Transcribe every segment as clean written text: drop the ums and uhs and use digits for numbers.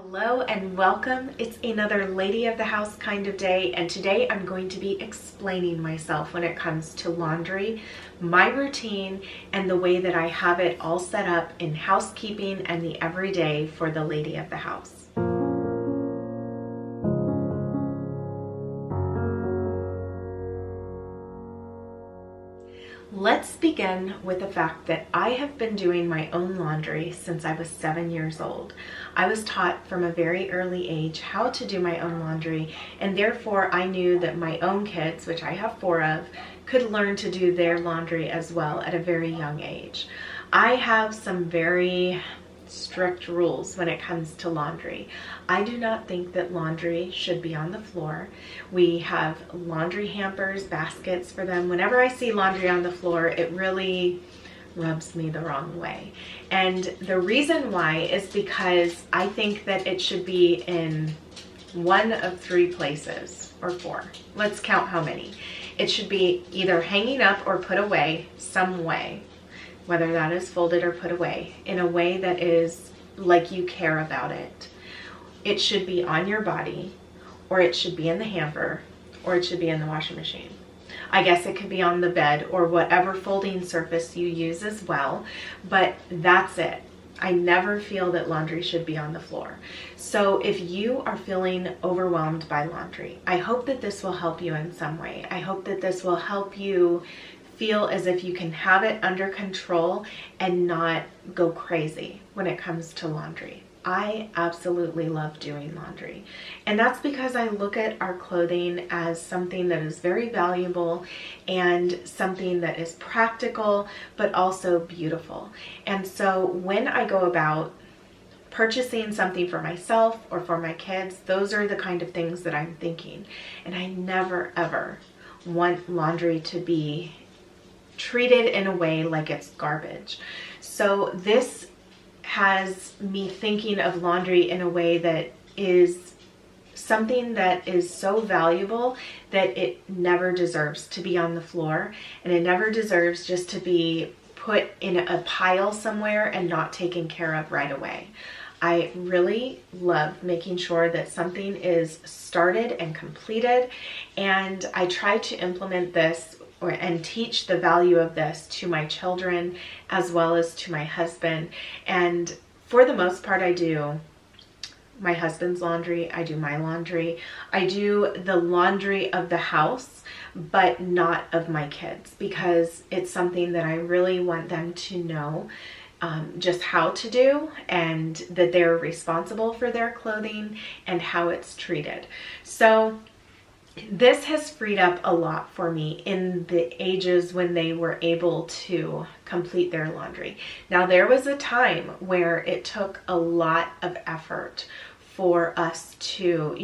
Hello and welcome. It's another lady of the house kind of day, and today I'm going to be explaining myself when it comes to laundry, my routine, and the way that I have it all set up in housekeeping and the everyday for the lady of the house. Let's begin with the fact that I have been doing my own laundry since I was 7 years old. I was taught from a very early age how to do my own laundry, and therefore I knew that my own kids, which I have 4 of, could learn to do their laundry as well at a very young age. I have some very strict rules when it comes to laundry. I do not think that laundry should be on the floor. We have laundry hampers, baskets for them. Whenever I see laundry on the floor, it really rubs me the wrong way. And the reason why is because I think that it should be in one of 3 places, or 4. Let's count how many. It should be either hanging up or put away some way, whether that is folded or put away, in a way that is like you care about it. It should be on your body, or it should be in the hamper, or it should be in the washing machine. I guess it could be on the bed or whatever folding surface you use as well, but that's it. I never feel that laundry should be on the floor. So if you are feeling overwhelmed by laundry, I hope that this will help you in some way. I hope that this will help you feel as if you can have it under control and not go crazy when it comes to laundry. I absolutely love doing laundry, and that's because I look at our clothing as something that is very valuable and something that is practical but also beautiful. And so when I go about purchasing something for myself or for my kids, those are the kind of things that I'm thinking. And I never ever want laundry to be treated in a way like it's garbage. So this has me thinking of laundry in a way that is something that is so valuable that it never deserves to be on the floor, and it never deserves just to be put in a pile somewhere and not taken care of right away. I really love making sure that something is started and completed, and I try to implement this and teach the value of this to my children as well as to my husband. And for the most part, I do my husband's laundry, I do my laundry, I do the laundry of the house, but not of my kids, because it's something that I really want them to know just how to do, and that they're responsible for their clothing and how it's treated. So this has freed up a lot for me in the ages when they were able to complete their laundry. Now, there was a time where it took a lot of effort for us to,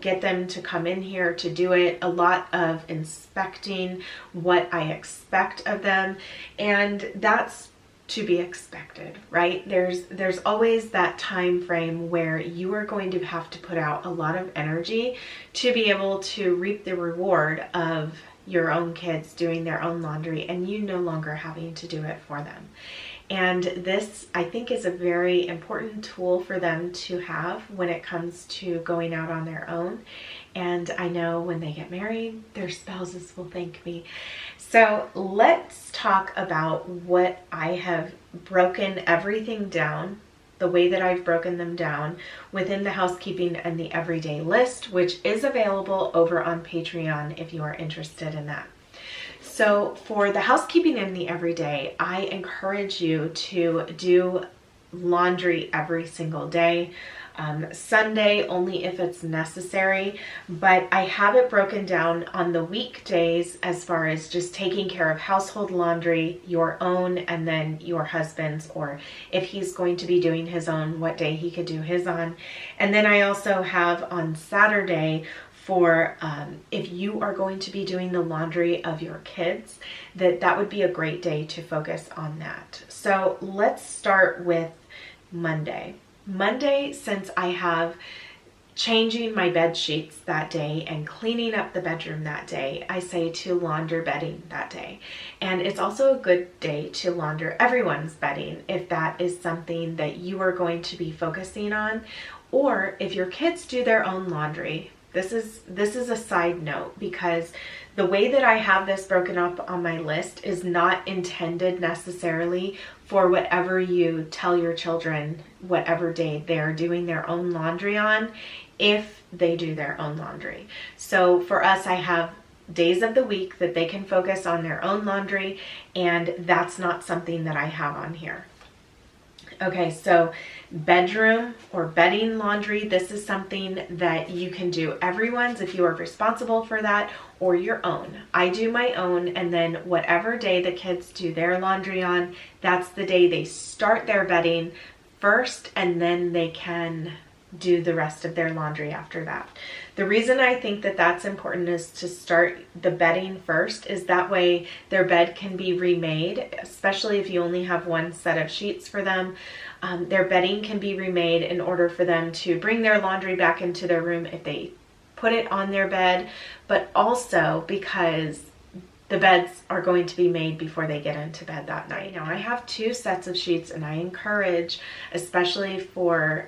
get them to come in here to do it, a lot of inspecting what I expect of them, and that's to be expected, right? There's always that time frame where you are going to have to put out a lot of energy to be able to reap the reward of your own kids doing their own laundry and you no longer having to do it for them. And this, I think, is a very important tool for them to have when it comes to going out on their own. And I know when they get married, their spouses will thank me. So let's talk about what I have broken everything down, the way that I've broken them down within the housekeeping and the everyday list, which is available over on Patreon if you are interested in that. So for the housekeeping and the everyday, I encourage you to do laundry every single day. Sunday only if it's necessary, but I have it broken down on the weekdays as far as just taking care of household laundry, your own, and then your husband's, or if he's going to be doing his own, what day he could do his on. And then I also have on Saturday for if you are going to be doing the laundry of your kids, that would be a great day to focus on that. So let's start with Monday. Monday, since I have changing my bed sheets that day and cleaning up the bedroom that day, I say to launder bedding that day. And it's also a good day to launder everyone's bedding if that is something that you are going to be focusing on, Or if your kids do their own laundry, this is a side note, because the way that I have this broken up on my list is not intended necessarily for whatever you tell your children whatever day they're doing their own laundry on, if they do their own laundry. So for us, I have days of the week that they can focus on their own laundry, and that's not something that I have on here. Okay, so bedroom or bedding laundry, this is something that you can do everyone's if you are responsible for that, or your own. I do my own, and then whatever day the kids do their laundry on, that's the day they start their bedding first, and then they can do the rest of their laundry after that. The reason I think that that's important is to start the bedding first, is that way their bed can be remade, especially if you only have one set of sheets for them. Their bedding can be remade in order for them to bring their laundry back into their room if they put it on their bed, but also because the beds are going to be made before they get into bed that night. Now, I have 2 sets of sheets, and I encourage, especially for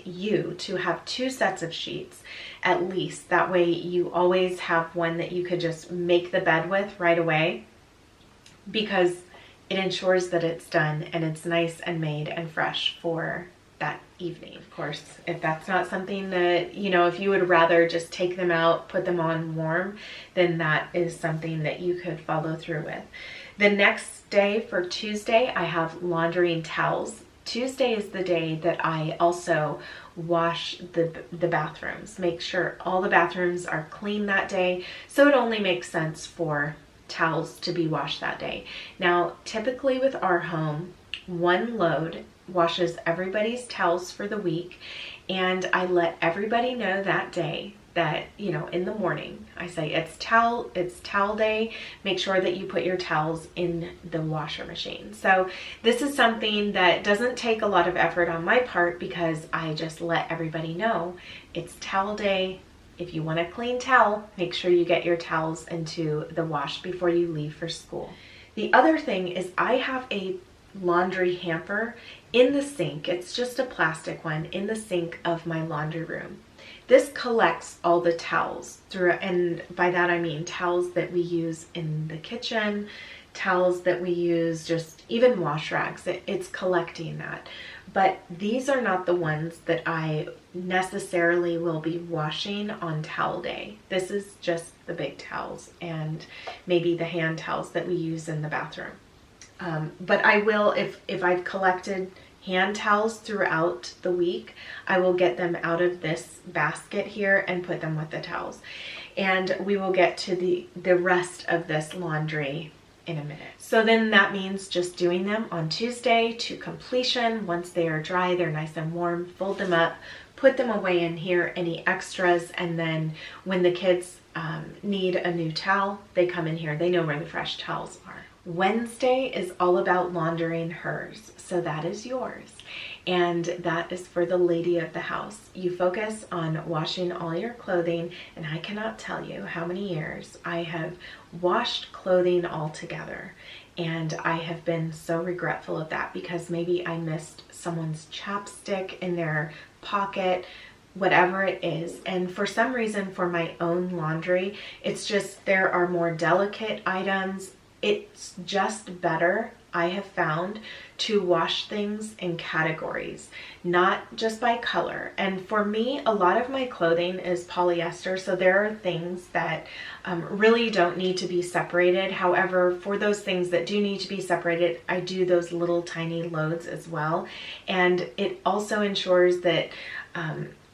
you, to have 2 sets of sheets at least. That way you always have one that you could just make the bed with right away, because it ensures that it's done and it's nice and made and fresh for that evening. Of course, if that's not something that, you know, if you would rather just take them out, put them on warm, then that is something that you could follow through with. The next day, for Tuesday, I have laundering towels. Tuesday is the day that I also wash the bathrooms. Make sure all the bathrooms are clean that day, so it only makes sense for towels to be washed that day. Now, typically with our home, one load washes everybody's towels for the week, and I let everybody know that day that, you know, in the morning, I say it's towel day. Make sure that you put your towels in the washer machine. So this is something that doesn't take a lot of effort on my part, because I just let everybody know it's towel day. If you want a clean towel, make sure you get your towels into the wash before you leave for school. The other thing is I have a laundry hamper in the sink. It's just a plastic one in the sink of my laundry room. This collects all the towels through, and by that I mean towels that we use in the kitchen, towels that we use, just even wash rags. It's collecting that. But these are not the ones that I necessarily will be washing on towel day. This is just the big towels and maybe the hand towels that we use in the bathroom. But I will, if I've collected hand towels throughout the week, I will get them out of this basket here and put them with the towels. And we will get to the rest of this laundry in a minute. So then that means just doing them on Tuesday to completion. Once they are dry, they're nice and warm, fold them up, put them away in here, any extras, and then when the kids need a new towel, they come in here. They know where the fresh towels are. Wednesday is all about laundering hers, so that is yours, and that is for the lady of the house. You focus on washing all your clothing, and I cannot tell you how many years I have washed clothing all together, and I have been so regretful of that, because maybe I missed someone's chapstick in their pocket, whatever it is. And for some reason, for my own laundry, it's just there are more delicate items. It's just better, I have found, to wash things in categories, not just by color. And for me, a lot of my clothing is polyester, so there are things that really don't need to be separated. However, for those things that do need to be separated, I do those little tiny loads as well. And it also ensures that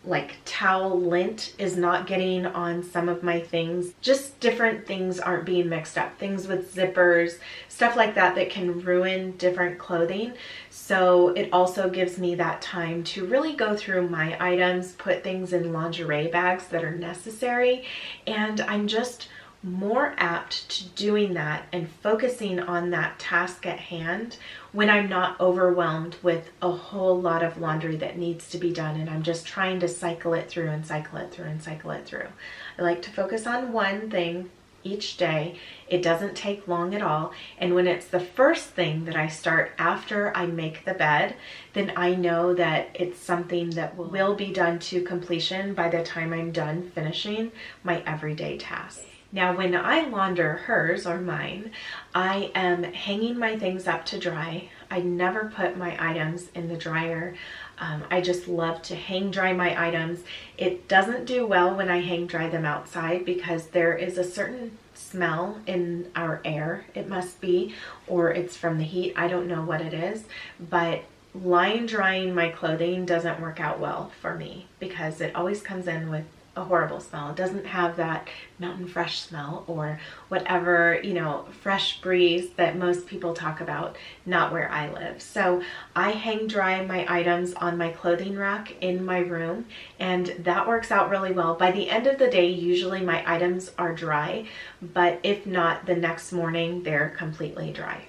like towel lint is not getting on some of my things. Just different things aren't being mixed up. Things with zippers, stuff like that that can ruin different clothing. So it also gives me that time to really go through my items, put things in lingerie bags that are necessary, and I'm just more apt to doing that and focusing on that task at hand when I'm not overwhelmed with a whole lot of laundry that needs to be done and I'm just trying to cycle it through and cycle it through and cycle it through. I like to focus on one thing each day. It doesn't take long at all. And when it's the first thing that I start after I make the bed, then I know that it's something that will be done to completion by the time I'm done finishing my everyday tasks. Now, when I launder hers or mine, I am hanging my things up to dry. I never put my items in the dryer. I just love to hang dry my items. It doesn't do well when I hang dry them outside because there is a certain smell in our air, it must be, or it's from the heat. I don't know what it is, but line drying my clothing doesn't work out well for me because it always comes in with a horrible smell. It doesn't have that mountain fresh smell or whatever, you know, fresh breeze that most people talk about, not where I live. So I hang dry my items on my clothing rack in my room, and that works out really well. By the end of the day, usually my items are dry, but if not, the next morning they're completely dry.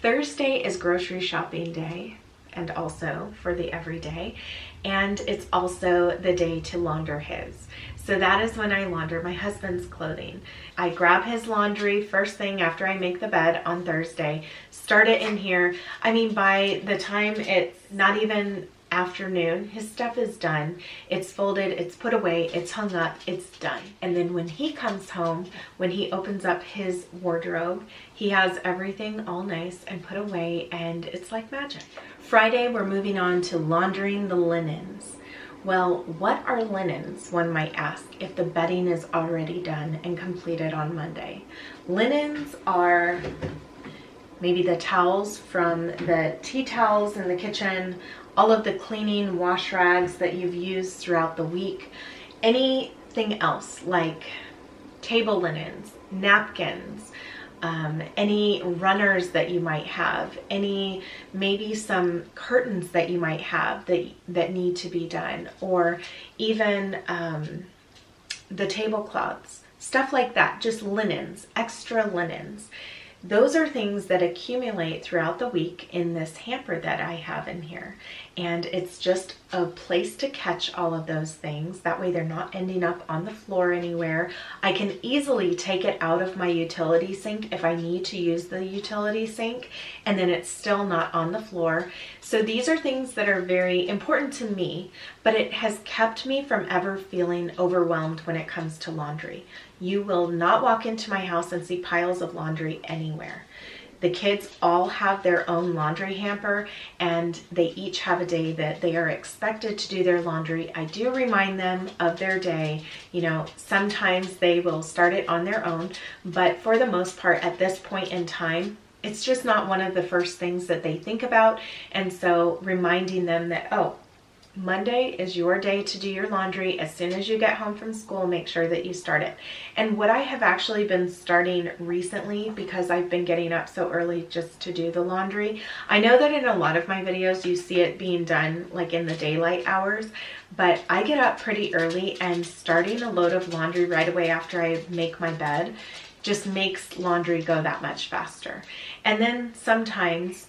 Thursday is grocery shopping day, and also for the everyday, and it's also the day to launder his. So that is when I launder my husband's clothing. I grab his laundry first thing after I make the bed on Thursday, start it in here. I mean, by the time it's not even afternoon, his stuff is done. It's folded, it's put away, it's hung up, it's done. And then when he comes home, when he opens up his wardrobe, he has everything all nice and put away, and it's like magic. Friday, we're moving on to laundering the linens. Well, what are linens, one might ask, if the bedding is already done and completed on Monday? Linens are maybe the towels from the tea towels in the kitchen, all of the cleaning wash rags that you've used throughout the week, anything else like table linens, napkins, any runners that you might have, maybe some curtains that you might have that need to be done, or even the tablecloths, stuff like that, just linens, extra linens. Those are things that accumulate throughout the week in this hamper that I have in here. And it's just a place to catch all of those things. That way they're not ending up on the floor anywhere. I can easily take it out of my utility sink if I need to use the utility sink, and then it's still not on the floor. So these are things that are very important to me, but it has kept me from ever feeling overwhelmed when it comes to laundry. You will not walk into my house and see piles of laundry anywhere. The kids all have their own laundry hamper, and they each have a day that they are expected to do their laundry. I do remind them of their day. You know, sometimes they will start it on their own, but for the most part at this point in time, it's just not one of the first things that they think about. And so reminding them that, oh, Monday is your day to do your laundry. As soon as you get home from school, make sure that you start it. And what I have actually been starting recently, because I've been getting up so early just to do the laundry, I know that in a lot of my videos you see it being done like in the daylight hours, but I get up pretty early, and starting a load of laundry right away after I make my bed just makes laundry go that much faster. And then sometimes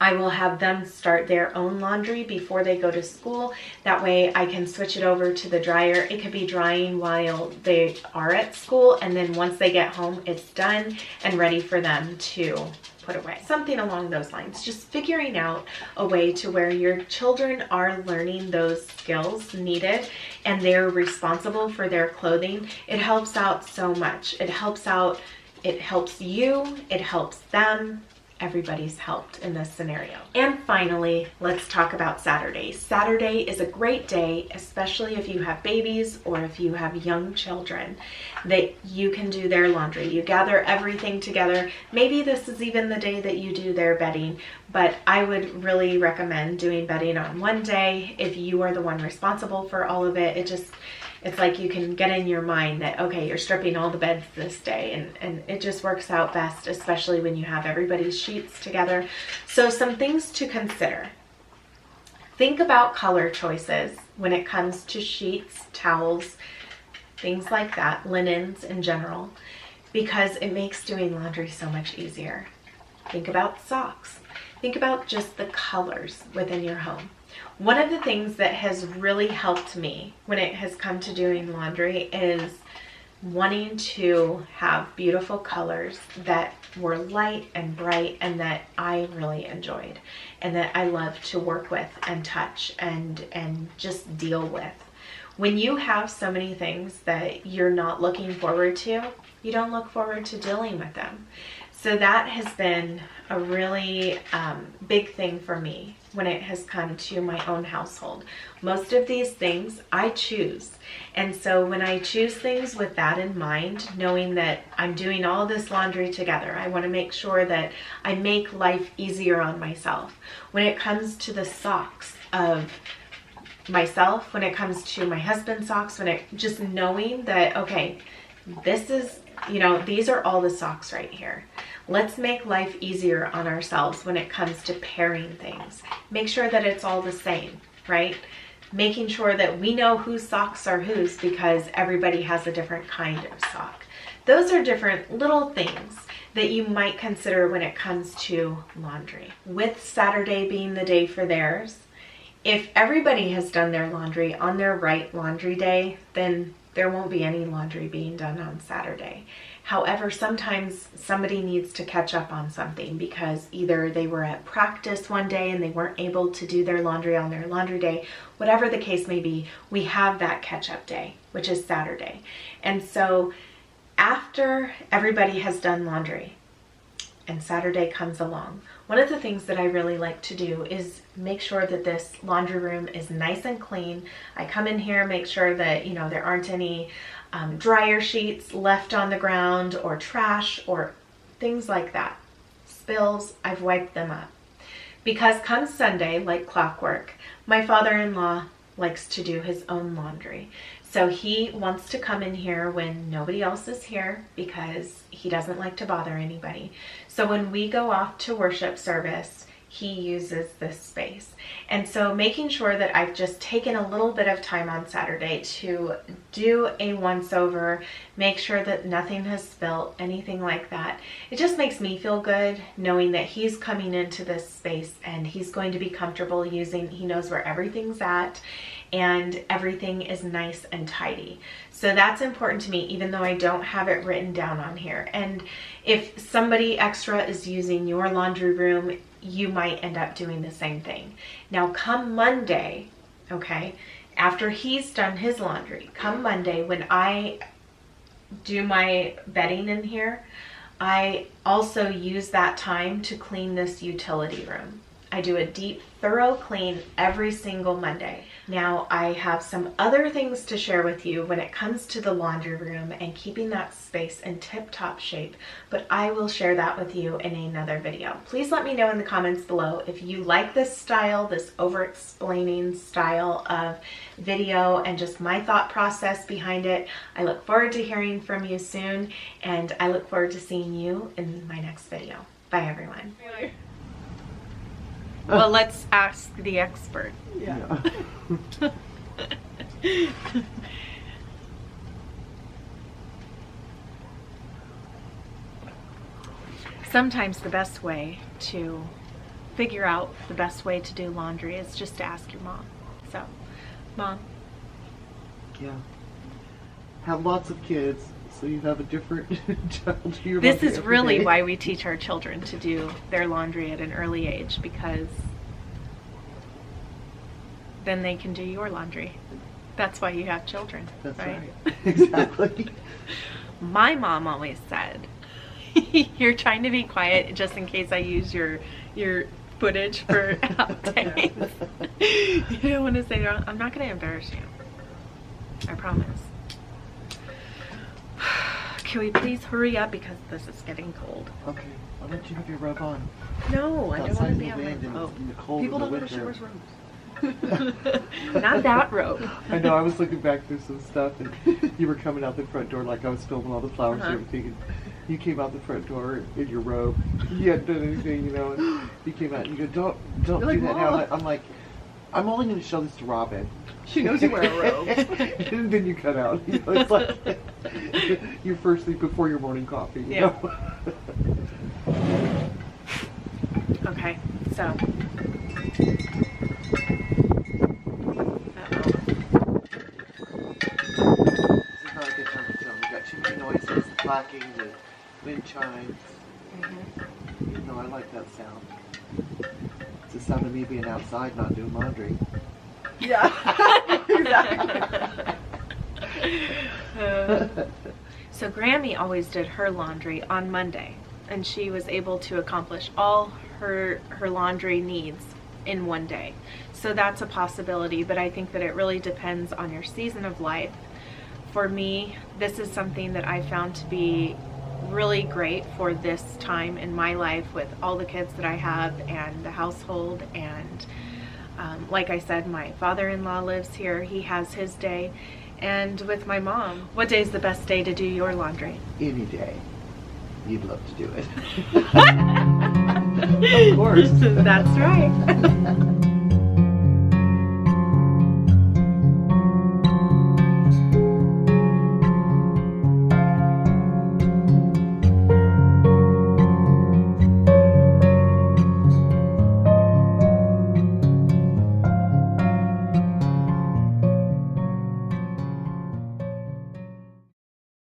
I will have them start their own laundry before they go to school. That way I can switch it over to the dryer. It could be drying while they are at school, and then once they get home, it's done and ready for them to put away. Something along those lines. Just figuring out a way to where your children are learning those skills needed and they're responsible for their clothing. It helps out so much. It helps you, it helps them. Everybody's helped in this scenario. And finally, let's talk about Saturday. Saturday is a great day, especially if you have babies or if you have young children, that you can do their laundry. You gather everything together. Maybe this is even the day that you do their bedding, but I would really recommend doing bedding on one day if you are the one responsible for all of it. It's like you can get in your mind that, okay, you're stripping all the beds this day, and it just works out best, especially when you have everybody's sheets together. So some things to consider. Think about color choices when it comes to sheets, towels, things like that, linens in general, because it makes doing laundry so much easier. Think about socks. Think about just the colors within your home. One of the things that has really helped me when it has come to doing laundry is wanting to have beautiful colors that were light and bright and that I really enjoyed and that I love to work with and touch and just deal with. When you have so many things that you're not looking forward to, you don't look forward to dealing with them. So that has been a really big thing for me when it has come to my own household. Most of these things I choose. And so when I choose things with that in mind, knowing that I'm doing all this laundry together, I want to make sure that I make life easier on myself. When it comes to the socks of myself, when it comes to my husband's socks, just knowing that, okay, this is, you know, these are all the socks right here. Let's make life easier on ourselves when it comes to pairing things. Make sure that it's all the same, right? Making sure that we know whose socks are whose because everybody has a different kind of sock. Those are different little things that you might consider when it comes to laundry. With Saturday being the day for theirs, if everybody has done their laundry on their right laundry day, then there won't be any laundry being done on Saturday. However, sometimes somebody needs to catch up on something because either they were at practice one day and they weren't able to do their laundry on their laundry day. Whatever the case may be, we have that catch-up day, which is Saturday. And so after everybody has done laundry and Saturday comes along, one of the things that I really like to do is make sure that this laundry room is nice and clean. I come in here, make sure that, you know, there aren't any dryer sheets left on the ground or trash or things like that. Spills, I've wiped them up. Because come Sunday, like clockwork, my father-in-law likes to do his own laundry. So he wants to come in here when nobody else is here because he doesn't like to bother anybody. So when we go off to worship service, he uses this space. And so making sure that I've just taken a little bit of time on Saturday to do a once over, make sure that nothing has spilt, anything like that. It just makes me feel good knowing that he's coming into this space and he's going to be comfortable using, he knows where everything's at and everything is nice and tidy. So that's important to me, even though I don't have it written down on here. And if somebody extra is using your laundry room, you might end up doing the same thing. Now come Monday, okay, after he's done his laundry, come Monday when I do my bedding in here, I also use that time to clean this utility room. I do a deep, thorough clean every single Monday. Now, I have some other things to share with you when it comes to the laundry room and keeping that space in tip-top shape, but I will share that with you in another video. Please let me know in the comments below if you like this style, this over-explaining style of video and just my thought process behind it. I look forward to hearing from you soon, and I look forward to seeing you in my next video. Bye, everyone. Well, let's ask the expert. Yeah. Sometimes the best way to figure out the best way to do laundry is just to ask your mom. So, Mom. Yeah. Have lots of kids, so you have a different child to your This laundry is every really day. why we teach our children to do their laundry at an early age, because then they can do your laundry. That's why you have children. That's right. Exactly. My mom always said, you're trying to be quiet just in case I use your footage for outtakes. You don't want to say, I'm not going to embarrass you. I promise. Can we please hurry up because this is getting cold? Okay, I'll let you have your robe on. No, I don't want to be on my robe. People don't wear showers robes. Not that robe. I know, I was looking back through some stuff and you were coming out the front door like I was filming all the flowers and everything. And you came out the front door in your robe. You hadn't done anything, you know, and you came out and you go, don't do that now. I'm like, I'm only going to show this to Robin. She knows you wear a robe. And then you cut out. You know, it's like your first thing before your morning coffee. You know? Okay, so. This is not a good time to film. We got 2 clacking, the wind chimes. You know, I like that sound. It's the sound of me being outside, not doing laundry. Yeah, exactly. So Grammy always did her laundry on Monday, and she was able to accomplish all her laundry needs in one day. So that's a possibility, but I think that it really depends on your season of life. For me, this is something that I found to be really great for this time in my life with all the kids that I have and the household. And like I said, my father-in-law lives here. He has his day. And with my mom, what day is the best day to do your laundry? Any day. You'd love to do it. Of course. That's right.